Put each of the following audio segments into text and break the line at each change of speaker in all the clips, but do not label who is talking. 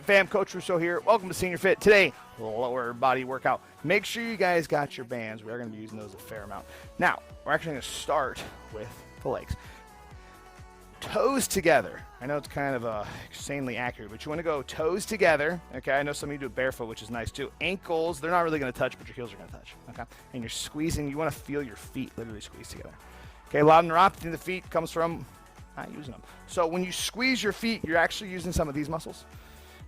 fam? Coach Rousseau here. Welcome to Senior Fit. Today, lower body workout. Make sure you guys got your bands. We are going to be using those a fair amount. Now, we're actually going to start with the legs. Toes together. I know it's kind of insanely accurate, but you want to go toes together. Okay, I know some of you do it barefoot, which is nice too. Ankles, they're not really going to touch, but your heels are going to touch. Okay, and you're squeezing. You want to feel your feet literally squeeze together. Okay, a lot of neuropathy in the feet comes from not using them. So when you squeeze your feet, you're actually using some of these muscles,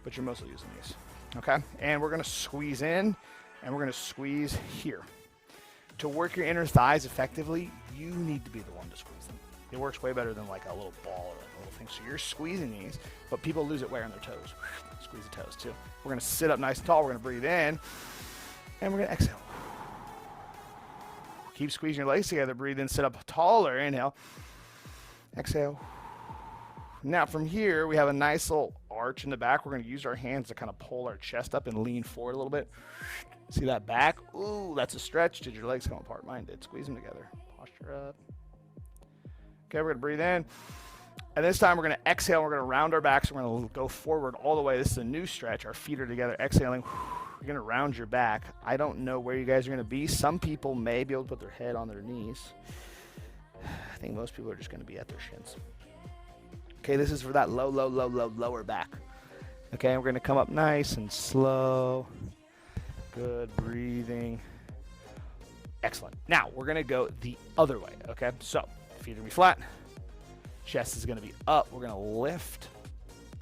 but you're mostly using these. Okay, and we're going to squeeze in, and we're going to squeeze here. To work your inner thighs effectively, you need to be the one to squeeze them. It works way better than like a little ball or like a little thing. So you're squeezing these, but people lose it wearing their toes. Squeeze the toes too. We're going to sit up nice and tall. We're going to breathe in, and we're going to exhale. Keep squeezing your legs together. Breathe in, sit up taller. Inhale. Exhale. Now from here, we have a nice little arch in the back. We're going to use our hands to kind of pull our chest up and lean forward a little bit. See that back? Ooh, that's a stretch. Did your legs come apart? Mine did. Squeeze them together. Posture up. Okay, we're going to breathe in. And this time we're going to exhale. We're going to round our backs. We're going to go forward all the way. This is a new stretch. Our feet are together. Exhaling. You're going to round your back. I don't know where you guys are going to be. Some people may be able to put their head on their knees. I think most people are just going to be at their shins. Okay, this is for that lower back. Okay, we're going to come up nice and slow. Good breathing. Excellent. Now, we're going to go the other way, okay? So, feet are going to be flat. Chest is going to be up. We're going to lift,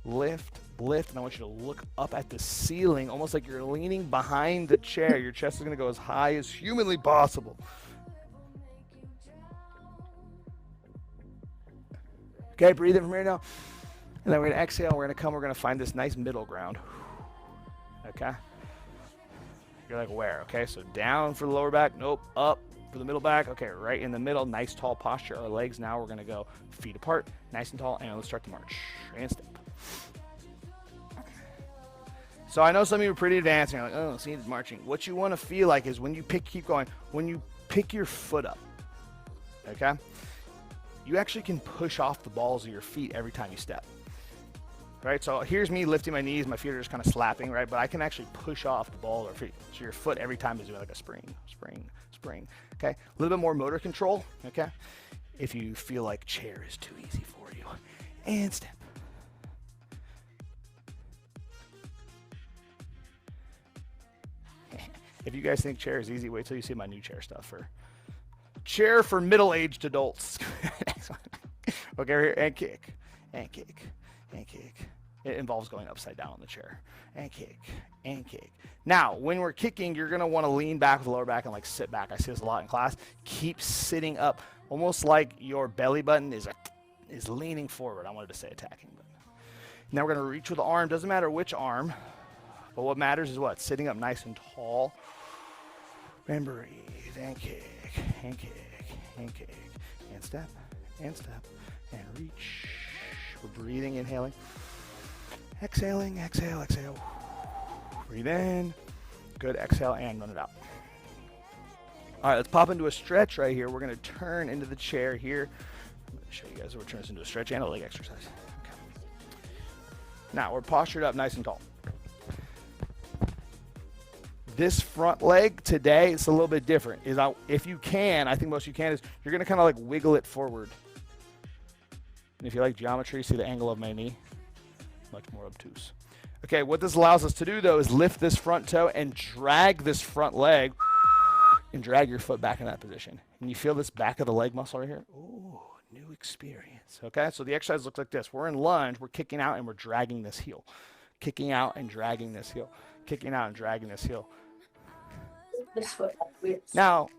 lift, lift. And I want you to look up at the ceiling, almost like you're leaning behind the chair. Your chest is going to go as high as humanly possible. Okay, breathe in from here now. And then we're going to exhale. We're going to come. We're going to find this nice middle ground. Okay? You're like, where? Okay, so down for the lower back. Nope. Up for the middle back. Okay, right in the middle. Nice tall posture. Our legs now, we're going to go feet apart, nice and tall. And let's start to march. And step. So I know some of you are pretty advanced. And you're like, oh, see, it's marching. What you want to feel like is when you keep going, when you pick your foot up. Okay? You actually can push off the balls of your feet every time you step. Right, so here's me lifting my knees, my feet are just kind of slapping, right? But I can actually push off the ball of our feet. So your foot every time is doing like a spring, spring, spring, okay? A little bit more motor control, okay? If you feel like chair is too easy for you. And step. If you guys think chair is easy, wait till you see my new chair stuff for chair for middle-aged adults. Okay, here, and kick, and kick, and kick. It involves going upside down on the chair. And kick, and kick. Now, when we're kicking, you're going to want to lean back with the lower back and like sit back. I see this a lot in class. Keep sitting up, almost like your belly button is leaning forward. I wanted to say attacking. But now we're going to reach with the arm. Doesn't matter which arm, but what matters is what? Sitting up nice and tall. And breathe, and kick, and kick, and kick. And step, and reach. We're breathing, inhaling. Exhaling, exhale, exhale. Breathe in. Good, exhale, and run it out. All right, let's pop into a stretch right here. We're going to turn into the chair here. I'm going to show you guys how we're turning this into a stretch and a leg exercise. Okay. Now, we're postured up nice and tall. This front leg today, it's a little bit different. If you can, I think most of you can, is you're going to kind of like wiggle it forward. And if you like geometry, see the angle of my knee? Much more obtuse. Okay, what this allows us to do, though, is lift this front toe and drag this front leg and drag your foot back in that position. And you feel this back of the leg muscle right here? Ooh, new experience. Okay, so the exercise looks like this. We're in lunge. We're kicking out, and we're dragging this heel. Kicking out and dragging this heel. Kicking out and dragging this heel. Now,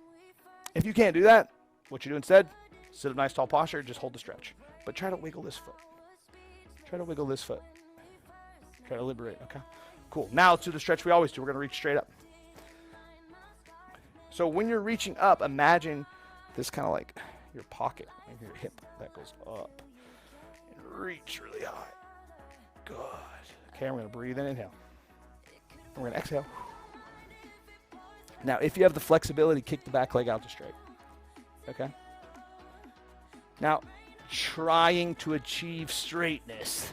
if you can't do that, what you do instead, sit up nice, tall posture, just hold the stretch. But try to wiggle this foot. Try to wiggle this foot. Try to liberate, okay? Cool. Now let's do the stretch we always do. We're going to reach straight up. So when you're reaching up, imagine this kind of like your pocket, like your hip that goes up. And reach really high. Good. Okay, we're going to breathe in, inhale. And we're going to exhale. Now, if you have the flexibility, kick the back leg out to straight. Okay? Now, trying to achieve straightness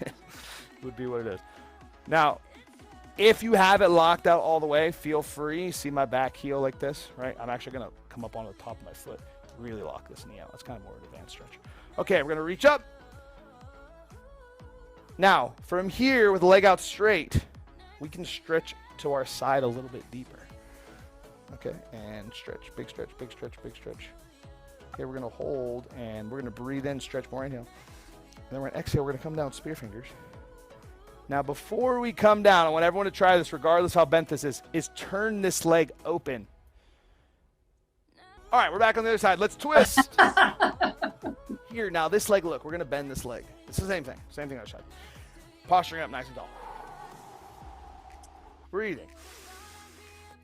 would be what it is. Now, If you have it locked out all the way, feel free. See my back heel like this, right? I'm actually going to come up on the top of my foot, really lock this knee out. That's kind of more of an advanced stretch. Okay, we're going to reach up. Now, from here with the leg out straight, we can stretch to our side a little bit deeper. Okay, and stretch, big stretch, big stretch, big stretch. Okay, we're going to hold, and we're going to breathe in, stretch more, inhale. And then we're going to exhale, we're going to come down spear fingers. Now, before we come down, I want everyone to try this, regardless how bent this is turn this leg open. All right, we're back on the other side. Let's twist. Here, now this leg, look, we're going to bend this leg. It's the same thing on the other side. Posturing up nice and tall. Breathing.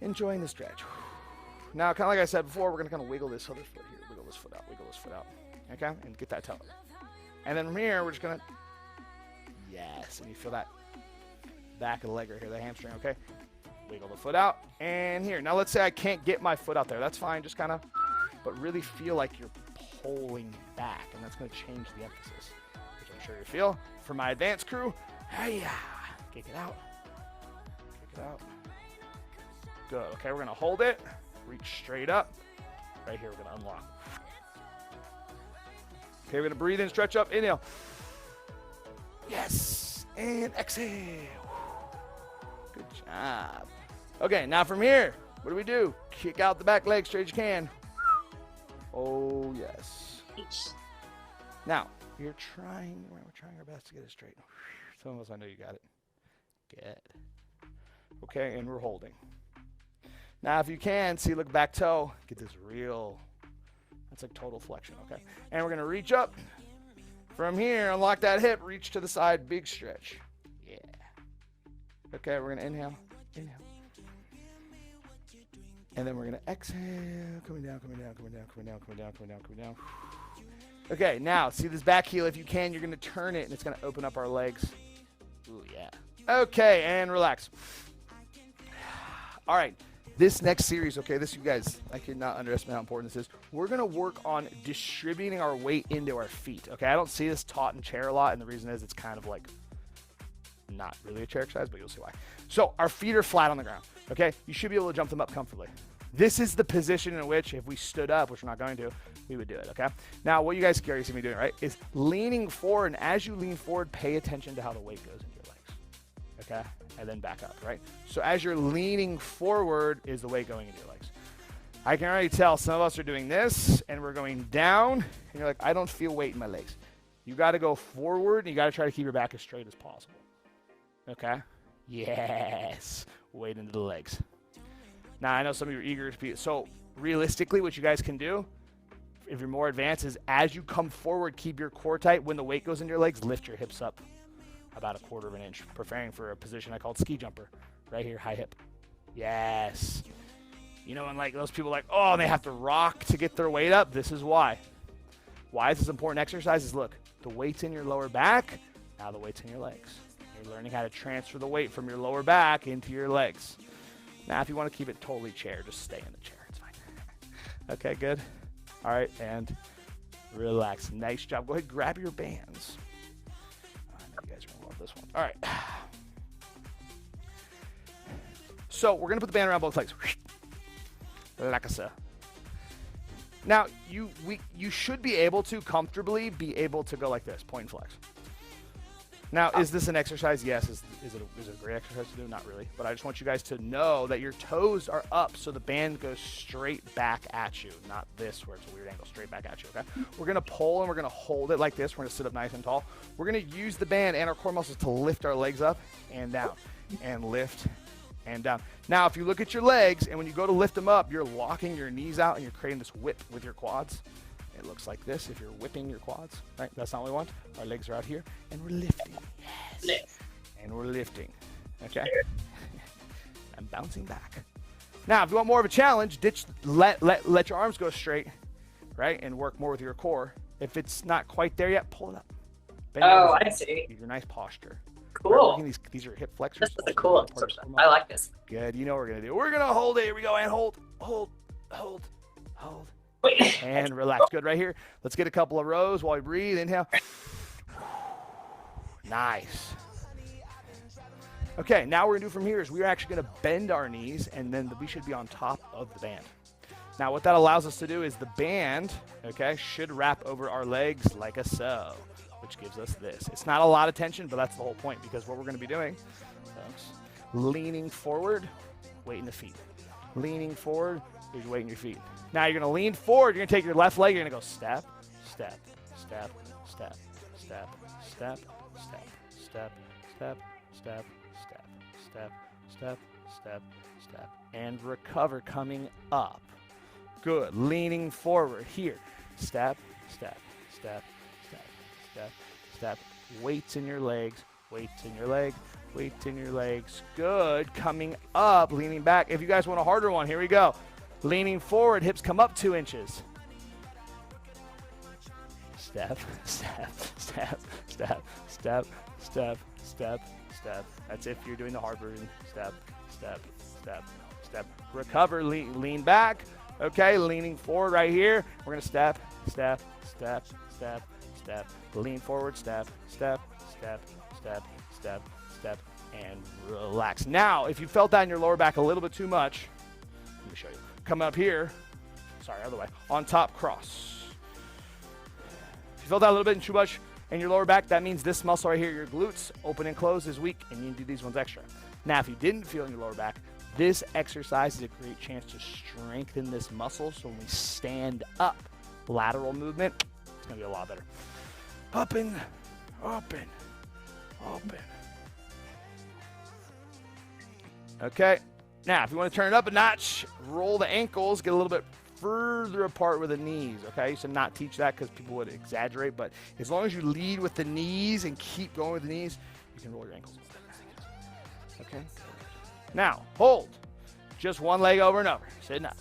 Enjoying the stretch. Now, kind of like I said before, we're going to kind of wiggle this other foot here. Wiggle this foot out, wiggle this foot out. Okay? And get that toe. And then from here, we're just going to, yes, and you feel that back of the leg right here, the hamstring, okay? Wiggle the foot out, and here. Now, let's say I can't get my foot out there. That's fine, just kind of, but really feel like you're pulling back, and that's going to change the emphasis, which I'm sure you feel. For my advanced crew, hey-ya, kick it out, kick it out. Good, okay, we're going to hold it, reach straight up. Right here, we're going to unlock. Okay, we're going to breathe in, stretch up, inhale. Yes, and exhale. Good job. Okay, now from here, what do? Kick out the back leg straight as you can. Oh, yes. Now, we're trying our best to get it straight. Some of us, I know you got it. Good. Okay, and we're holding. Now, if you can, see, look, back toe. Get this real, that's like total flexion, okay? And we're going to reach up. From here, unlock that hip, reach to the side, big stretch. Yeah. Okay, we're going to inhale. And then we're going to exhale, coming down. Okay, now, see this back heel, if you can, you're going to turn it, and it's going to open up our legs. Ooh, yeah. Okay, and relax. All right. This next series, okay, this, you guys, I cannot underestimate how important this is. We're going to work on distributing our weight into our feet, okay? I don't see this taught in chair a lot, and the reason is it's kind of like not really a chair exercise, but you'll see why. So our feet are flat on the ground, okay? You should be able to jump them up comfortably. This is the position in which, if we stood up, which we're not going to, we would do it, okay? Now, what you guys are see me doing, right, is leaning forward, and as you lean forward, pay attention to how the weight goes into your legs, okay? And then back up, right? So as you're leaning forward is the weight going into your legs. I can already tell some of us are doing this, and we're going down, and you're like, I don't feel weight in my legs. You got to go forward, and you got to try to keep your back as straight as possible. Okay? Yes. Weight into the legs. Now, I know some of you are eager to be, so realistically, what you guys can do, if you're more advanced, is as you come forward, keep your core tight. When the weight goes into your legs, lift your hips up about 1/4 of an inch, preparing for a position I call ski jumper. Right here, high hip. Yes. You know, and like those people like, oh, they have to rock to get their weight up. This is why. Why is this important exercise? Is look, the weight's in your lower back, now the weight's in your legs. You're learning how to transfer the weight from your lower back into your legs. Now, if you want to keep it totally chair, just stay in the chair. It's fine. Okay, good. All right, and relax. Nice job. Go ahead, grab your bands. You guys are going to love this one. All right. So we're going to put the band around both legs. Like so. Now, you should be able to comfortably be able to go like this, point and flex. Now, is this an exercise? Yes. Is it a great exercise to do? Not really. But I just want you guys to know that your toes are up so the band goes straight back at you. Not this where it's a weird angle, straight back at you, okay? We're going to pull and we're going to hold it like this. We're going to sit up nice and tall. We're going to use the band and our core muscles to lift our legs up and down and lift and down. Now, if you look at your legs and when you go to lift them up, you're locking your knees out and you're creating this whip with your quads. It looks like this if you're whipping your quads, right? That's not what we want. Our legs are out here, and we're lifting. Yes. And we're lifting, okay? And bouncing back. Now, if you want more of a challenge, let your arms go straight, right? And work more with your core. If it's not quite there yet, pull it up. Bend
I see.
Your nice posture.
Cool.
Right, these are hip flexors.
This is a cool exercise. I like this.
Good. You know what we're going to do. We're going to hold it. Here we go. And hold.
Wait.
And relax. Good. Right here. Let's get a couple of rows while we breathe. Inhale. Nice. Okay, now what we're gonna do from here is we're actually gonna bend our knees, and then we should be on top of the band. Now what that allows us to do is the band, okay, should wrap over our legs like a so, which gives us this. It's not a lot of tension, but that's the whole point, because what we're gonna be doing, folks, leaning forward, weight in the feet. Leaning forward, here's your weight in your feet. Now you're gonna lean forward, you're gonna take your left leg, you're gonna go step, step, step, step, step, step, step, step, step, step, step, step, step, step, step, and recover coming up. Good. Leaning forward here. Step, step, step, step, step, step. Weights in your legs. Weights in your leg. Weights in your legs. Good. Coming up. Leaning back. If you guys want a harder one, here we go. Leaning forward. Hips come up 2 inches. Step, step, step, step, step, step, step, step. That's if you're doing the hard version. Step, step, step, step. Recover. Lean back. Okay, leaning forward right here. We're gonna step, step, step, step, step. Lean forward, step, step, step, step, step, step, and relax. Now, if you felt that in your lower back a little bit too much, let me show you. Come up here. Sorry, other way. On top, cross. If you felt that a little bit too much in your lower back, that means this muscle right here, your glutes, open and close, is weak, and you need to do these ones extra. Now, if you didn't feel in your lower back, this exercise is a great chance to strengthen this muscle, so when we stand up, lateral movement, it's going to be a lot better. Up and, up and, up and. Okay, now if you want to turn it up a notch, roll the ankles, get a little bit further apart with the knees, okay? I used to not teach that because people would exaggerate, but as long as you lead with the knees and keep going with the knees, you can roll your ankles. Okay? Now, hold. Just one leg over and over. Sitting up.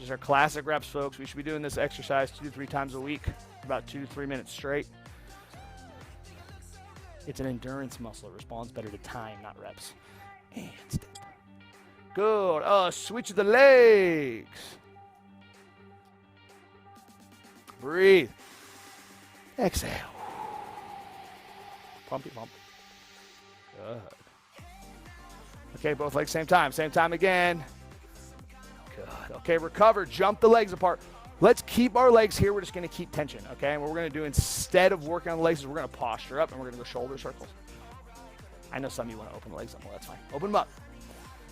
These are classic reps, folks. We should be doing this exercise 2 to 3 times a week, about 2 to 3 minutes straight. It's an endurance muscle. It responds better to time, not reps. And step. Good. Switch the legs. Breathe. Exhale. Pump it, pump. Good. Okay, both legs same time. Same time again. Good. Okay, recover. Jump the legs apart. Let's keep our legs here. We're just going to keep tension, okay? And what we're going to do instead of working on the legs is we're going to posture up and we're going to go shoulder circles. I know some of you want to open the legs up. Well, that's fine. Open them up.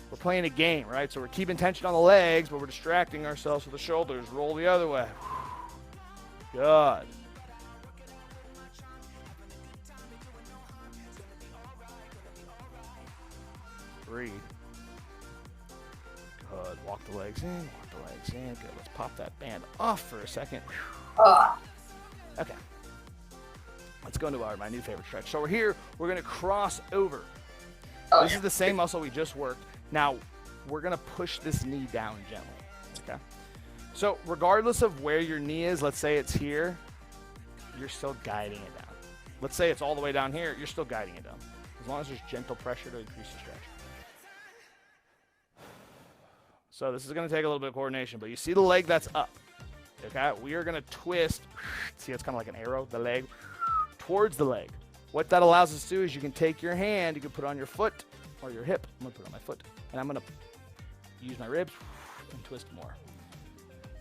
We're playing a game, right? So we're keeping tension on the legs, but we're distracting ourselves with the shoulders. Roll the other way. Good. Breathe. Good. Walk the legs in. Walk the legs in. Good. Let's pop that band off for a second. Okay. Let's go into my new favorite stretch. So we're here. We're going to cross over. This is the same muscle we just worked. Now, we're going to push this knee down gently. Okay? So regardless of where your knee is, let's say it's here, you're still guiding it down. Let's say it's all the way down here, you're still guiding it down. As long as there's gentle pressure to increase the stretch. So this is going to take a little bit of coordination, but you see the leg that's up. Okay? We are going to twist. See, it's kind of like an arrow, the leg, towards the leg. What that allows us to do is you can take your hand, you can put it on your foot or your hip. I'm going to put it on my foot. And I'm going to use my ribs and twist more.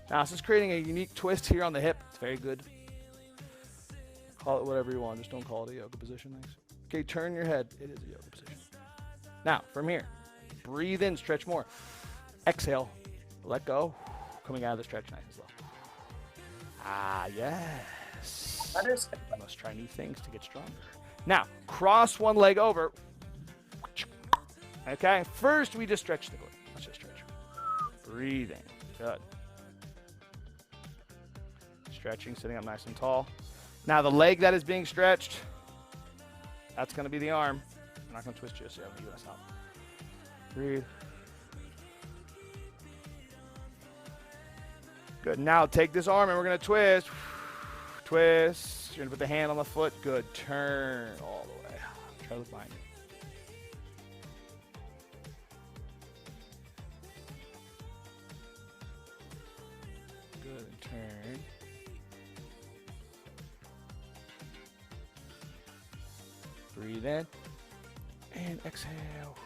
Now, this is creating a unique twist here on the hip. It's very good. Call it whatever you want. Just don't call it a yoga position. Thanks. Okay, turn your head. It is a yoga position. Now, from here, breathe in, stretch more. Exhale, let go. Coming out of the stretch nice and slow. Ah, yes.
That is good.
You must try new things to get stronger. Now, cross one leg over. Okay, first we just stretch the glute. Let's just stretch. Breathing. Good. Stretching, sitting up nice and tall. Now the leg that is being stretched, that's going to be the arm. I'm not going to twist you, so you're going to stop. Breathe. Good. Now take this arm and we're going to twist. Twist. You're going to put the hand on the foot. Good. Turn all the way. Try to look behind you. Good. And turn. Breathe in. And and exhale.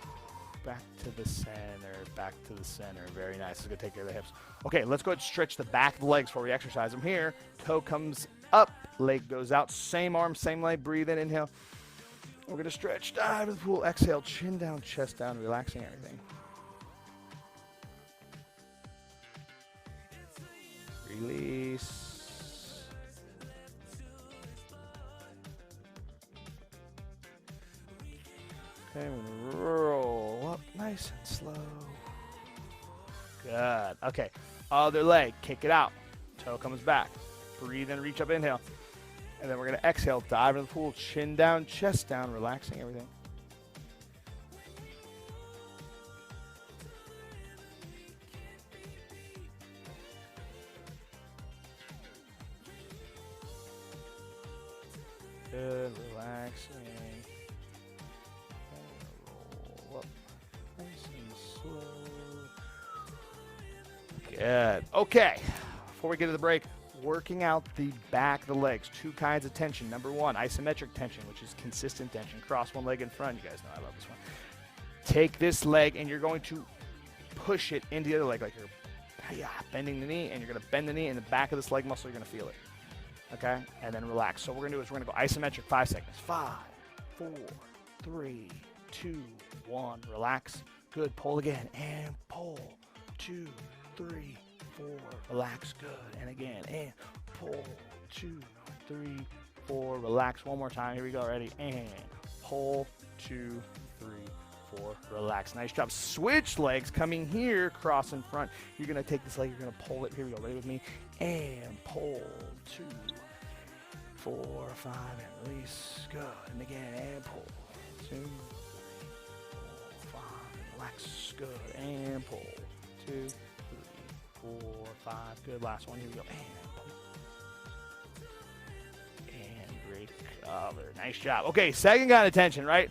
Back to the center, back to the center. Very nice. It's going to take care of the hips. Okay, let's go ahead and stretch the back of the legs before we exercise them here. Toe comes up, leg goes out. Same arm, same leg. Breathe in, inhale. We're going to stretch, dive to the pool, exhale, chin down, chest down, relaxing everything. Release. Okay, we're gonna roll up nice and slow. Good. Okay, other leg, kick it out. Toe comes back. Breathe in, reach up, inhale. And then we're gonna exhale, dive into the pool, chin down, chest down, relaxing everything. Good, relaxing. Roll up, nice and slow. Good. Okay, before we get to the break, working out the back of the legs. Two kinds of tension. Number one, isometric tension, which is consistent tension. Cross one leg in front. You guys know I love this one. Take this leg and you're going to push it into the other leg like you're bending the knee, and you're going to bend the knee in the back of this leg muscle. You're going to feel it. Okay? And then relax. So what we're going to do is we're going to go isometric 5 seconds. 5, 4, 3, 2, 1. Relax. Good. Pull again. And pull. 2, 3, 4. Relax. Good. And again. And pull. 2, 3, 4. Relax. One more time. Here we go. Ready? And pull. 2, 3, 4. Relax. Nice job. Switch legs. Coming here. Cross in front. You're going to take this leg. You're going to pull it. Here we go. Ready with me? And pull. 2, 4, 5. And release. Good. And again. And pull. 2, 4, 5. Relax. Good. And pull. 2, 3, 4, 5. Good. Last one. Here we go. And recover. Nice job. Okay, second kind of tension, right?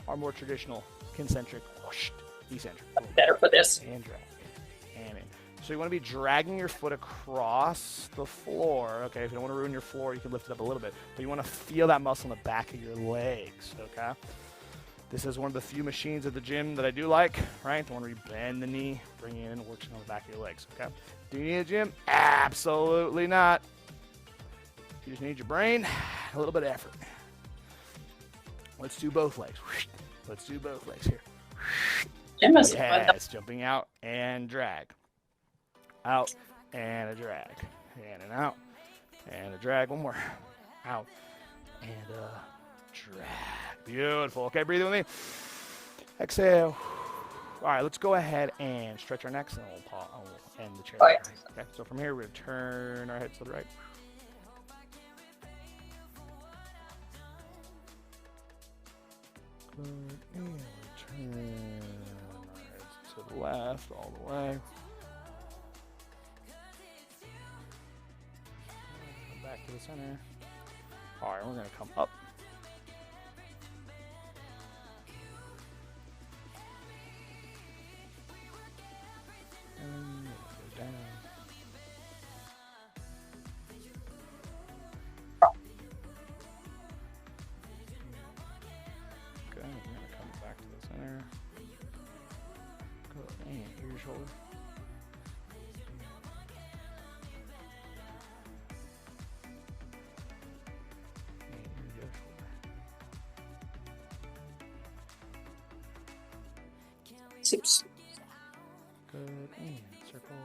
Our more traditional concentric, whoosh, eccentric.
Better for this.
And drag. And in. So you want to be dragging your foot across the floor. Okay, if you don't want to ruin your floor, you can lift it up a little bit. But you want to feel that muscle in the back of your legs, okay? This is one of the few machines at the gym that I do like, right? The one where you bend the knee, bring it in, works on the back of your legs, okay? Do you need a gym? Absolutely not. You just need your brain, a little bit of effort. Let's do both legs. Let's do both legs here. Yes, jumping out and drag. Out and a drag. In and out and a drag. One more. Out and a drag. Beautiful. Okay, breathe with me. Exhale. All right, let's go ahead and stretch our necks, and we'll end the chair.
Oh, yeah.
Okay, so from here, we're going to turn our heads to the right. Good, and turn our heads to the left all the way. Come back to the center. All right, we're going to come up. And go down. Good, we're going to come back to the center. Good, and here's your shoulder. And here's the other shoulder.
Sips.
Good, and circle.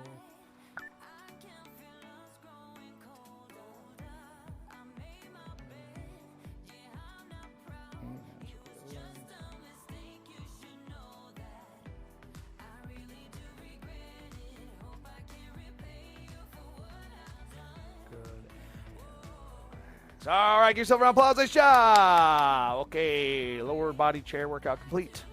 And circle. Good. All right, give yourself a round of applause. Nice job. Okay, lower body chair workout complete.